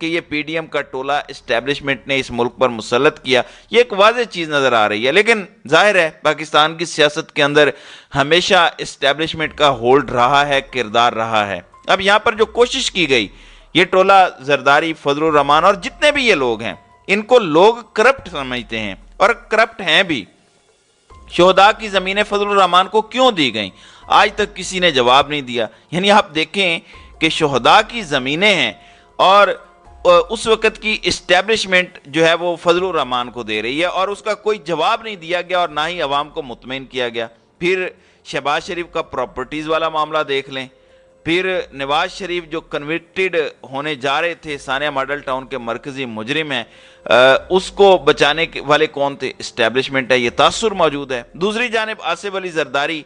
کہ یہ P D M کا ٹولہ اسٹیبلشمنٹ نے اس ملک پر مسلط کیا، یہ ایک واضح چیز نظر آ رہی ہے۔ لیکن ظاہر ہے پاکستان کی سیاست کے اندر ہمیشہ اسٹیبلشمنٹ کا ہولڈ رہا ہے، کردار رہا ہے۔ اب یہاں پر جو کوشش کی گئی، یہ ٹولہ زرداری، فضل الرحمان اور جتنے بھی یہ لوگ ہیں، ان کو لوگ کرپٹ سمجھتے ہیں اور کرپٹ ہیں بھی۔ شہداء کی زمینیں فضل الرحمان کو کیوں دی گئیں، آج تک کسی نے جواب نہیں دیا۔ یعنی آپ دیکھیں کہ شہداء کی زمینیں ہیں اور اس وقت کی اسٹیبلشمنٹ جو ہے وہ فضل الرحمان کو دے رہی ہے اور اس کا کوئی جواب نہیں دیا گیا اور نہ ہی عوام کو مطمئن کیا گیا۔ پھر شہباز شریف کا پراپرٹیز والا معاملہ دیکھ لیں، پھر نواز شریف جو کنوکٹڈ ہونے جا رہے تھے، ثانیہ ماڈل ٹاؤن کے مرکزی مجرم ہیں، اس کو بچانے والے کون تھے؟ اسٹیبلشمنٹ ہے، یہ تاثر موجود ہے۔ دوسری جانب آصف علی زرداری،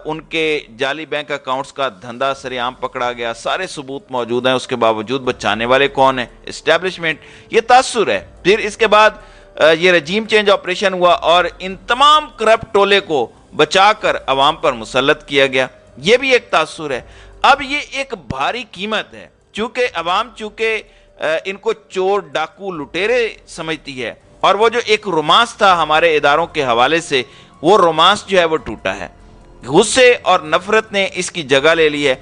ان کے جعلی بینک اکاؤنٹس کا دھندا سر عام پکڑا گیا، سارے ثبوت موجود ہیں، اس کے باوجود بچانے والے کون ہیں؟ اسٹیبلشمنٹ، یہ تاثر ہے۔ پھر اس کے بعد یہ رجیم چینج آپریشن ہوا اور ان تمام کرپٹ ٹولے کو بچا کر عوام پر مسلط کیا گیا، یہ بھی ایک تاثر ہے۔ اب یہ ایک بھاری قیمت ہے، چونکہ ان کو چور، ڈاکو، لٹیرے سمجھتی ہے، اور وہ جو ایک رومانس تھا ہمارے اداروں کے حوالے سے، وہ رومانس جو ہے وہ ٹوٹا ہے۔ غصے اور نفرت نے اس کی جگہ لے لی ہے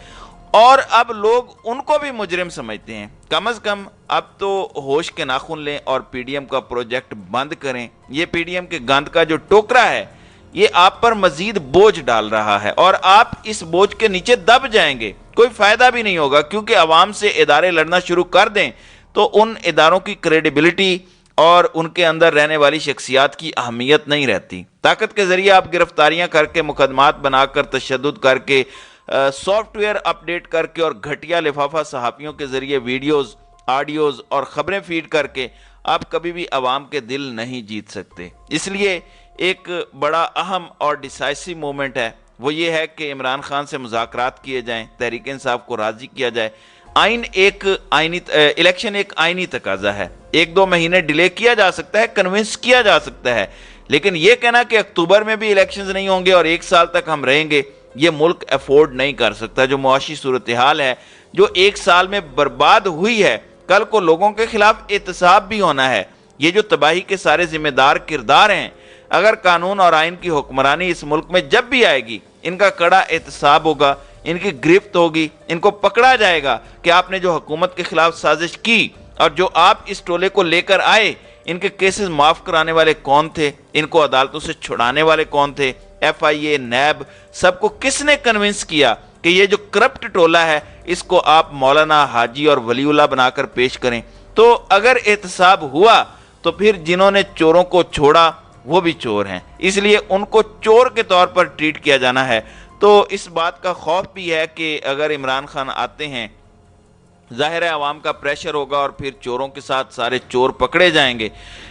اور اب لوگ ان کو بھی مجرم سمجھتے ہیں۔ کم از کم اب تو ہوش کے ناخن لیں اور پی ڈی ایم کا پروجیکٹ بند کریں۔ یہ پی ڈی ایم کے گند کا جو ٹوکرا ہے، یہ آپ پر مزید بوجھ ڈال رہا ہے اور آپ اس بوجھ کے نیچے دب جائیں گے، کوئی فائدہ بھی نہیں ہوگا، کیونکہ عوام سے ادارے لڑنا شروع کر دیں تو ان اداروں کی کریڈیبلٹی اور ان کے اندر رہنے والی شخصیات کی اہمیت نہیں رہتی۔ طاقت کے ذریعے آپ گرفتاریاں کر کے، مقدمات بنا کر، تشدد کر کے، سافٹ ویئر اپڈیٹ کر کے اور گھٹیا لفافہ صحافیوں کے ذریعے ویڈیوز، آڈیوز اور خبریں فیڈ کر کے آپ کبھی بھی عوام کے دل نہیں جیت سکتے۔ اس لیے ایک بڑا اہم اور ڈیسائسو مومنٹ ہے، وہ یہ ہے کہ عمران خان سے مذاکرات کیے جائیں، تحریک انصاف کو راضی کیا جائے۔ الیکشن ایک آئینی تقاضا ہے، 1-2 مہینے ڈیلے کیا جا سکتا ہے، کنونس کیا جا سکتا ہے، لیکن یہ کہنا کہ اکتوبر میں بھی الیکشنز نہیں ہوں گے اور 1 سال تک ہم رہیں گے، یہ ملک افورڈ نہیں کر سکتا۔ جو معاشی صورتحال ہے، جو 1 سال میں برباد ہوئی ہے، کل کو لوگوں کے خلاف احتساب بھی ہونا ہے۔ یہ جو تباہی کے سارے ذمہ دار کردار ہیں، اگر قانون اور آئین کی حکمرانی اس ملک میں جب بھی آئے گی، ان کا کڑا احتساب ہوگا، ان کی گرفت ہوگی، ان کو پکڑا جائے گا کہ آپ نے جو حکومت کے خلاف سازش کی اور جو آپ اس ٹولے کو لے کر آئے، ان کے کیسز معاف کرانے والے کون تھے، ان کو عدالتوں سے چھڑانے والے کون تھے، ایف آئی اے، نیب، سب کو کس نے کنونس کیا کہ یہ جو کرپٹ ٹولہ ہے اس کو آپ مولانا، حاجی اور ولی اللہ بنا کر پیش کریں۔ تو اگر احتساب ہوا تو پھر جنہوں نے چوروں کو چھوڑا وہ بھی چور ہیں، اس لیے ان کو چور کے طور پر ٹریٹ کیا جانا ہے۔ تو اس بات کا خوف بھی ہے کہ اگر عمران خان آتے ہیں، ظاہر ہے عوام کا پریشر ہوگا اور پھر چوروں کے ساتھ سارے چور پکڑے جائیں گے،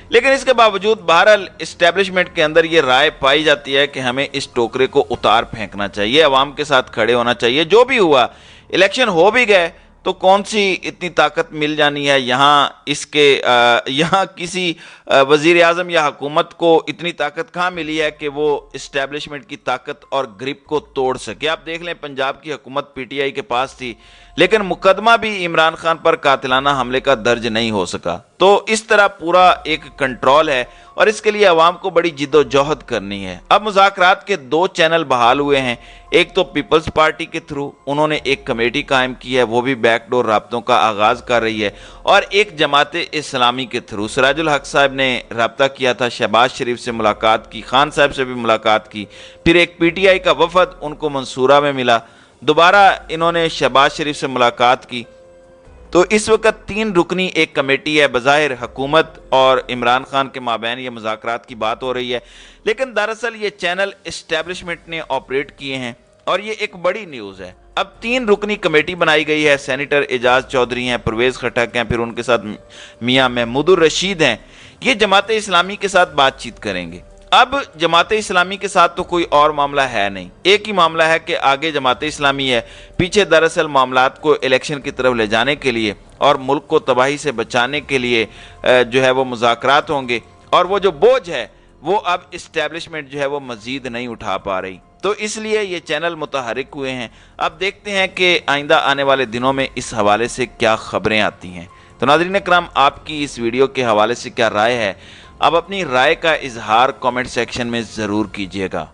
لیکن اس کے باوجود بہرحال اسٹیبلشمنٹ کے اندر یہ رائے پائی جاتی ہے کہ ہمیں اس ٹوکرے کو اتار پھینکنا چاہیے، عوام کے ساتھ کھڑے ہونا چاہیے۔ جو بھی ہوا، الیکشن ہو بھی گئے تو کون سی اتنی طاقت مل جانی ہے یہاں کسی وزیر اعظم یا حکومت کو اتنی طاقت کہاں ملی ہے کہ وہ اسٹیبلشمنٹ کی طاقت اور گرپ کو توڑ سکے۔ آپ دیکھ لیں پنجاب کی حکومت پی ٹی آئی کے پاس تھی، لیکن مقدمہ بھی عمران خان پر قاتلانہ حملے کا درج نہیں ہو سکا۔ تو اس طرح پورا ایک کنٹرول ہے اور اس کے لیے عوام کو بڑی جد و جہد کرنی ہے۔ اب مذاکرات کے 2 چینل بحال ہوئے ہیں، ایک تو پیپلز پارٹی کے تھرو، انہوں نے ایک کمیٹی قائم کی ہے، وہ بھی بیک ڈور رابطوں کا آغاز کر رہی ہے، اور ایک جماعت اسلامی کے تھرو سراج الحق صاحب نے رابطہ کیا تھا، شہباز شریف سے ملاقات کی، خان صاحب سے بھی ملاقات کی، پھر ایک پی ٹی آئی کا وفد ان کو منصورہ میں ملا، دوبارہ انہوں نے شہباز شریف سے ملاقات کی۔ تو اس وقت 3 رکنی ایک کمیٹی ہے، بظاہر حکومت اور عمران خان کے مابین یہ مذاکرات کی بات ہو رہی ہے، لیکن دراصل یہ چینل اسٹیبلشمنٹ نے آپریٹ کیے ہیں اور یہ ایک بڑی نیوز ہے۔ اب 3 رکنی کمیٹی بنائی گئی ہے، سینیٹر اعجاز چودھری ہیں، پرویز خٹک ہیں، پھر ان کے ساتھ میاں محمود الرشید ہیں، یہ جماعت اسلامی کے ساتھ بات چیت کریں گے۔ اب جماعت اسلامی کے ساتھ تو کوئی اور معاملہ ہے نہیں، ایک ہی معاملہ ہے کہ آگے جماعت اسلامی ہے، پیچھے دراصل معاملات کو الیکشن کی طرف لے جانے کے لیے اور ملک کو تباہی سے بچانے کے لیے جو ہے وہ مذاکرات ہوں گے، اور وہ جو بوجھ ہے وہ اب اسٹیبلشمنٹ جو ہے وہ مزید نہیں اٹھا پا رہی، تو اس لیے یہ چینل متحرک ہوئے ہیں۔ اب دیکھتے ہیں کہ آئندہ آنے والے دنوں میں اس حوالے سے کیا خبریں آتی ہیں۔ تو ناظرین اکرام، آپ کی اس ویڈیو کے حوالے سے کیا رائے ہے؟ آپ اپنی رائے کا اظہار کامنٹ سیکشن میں ضرور کیجیے گا۔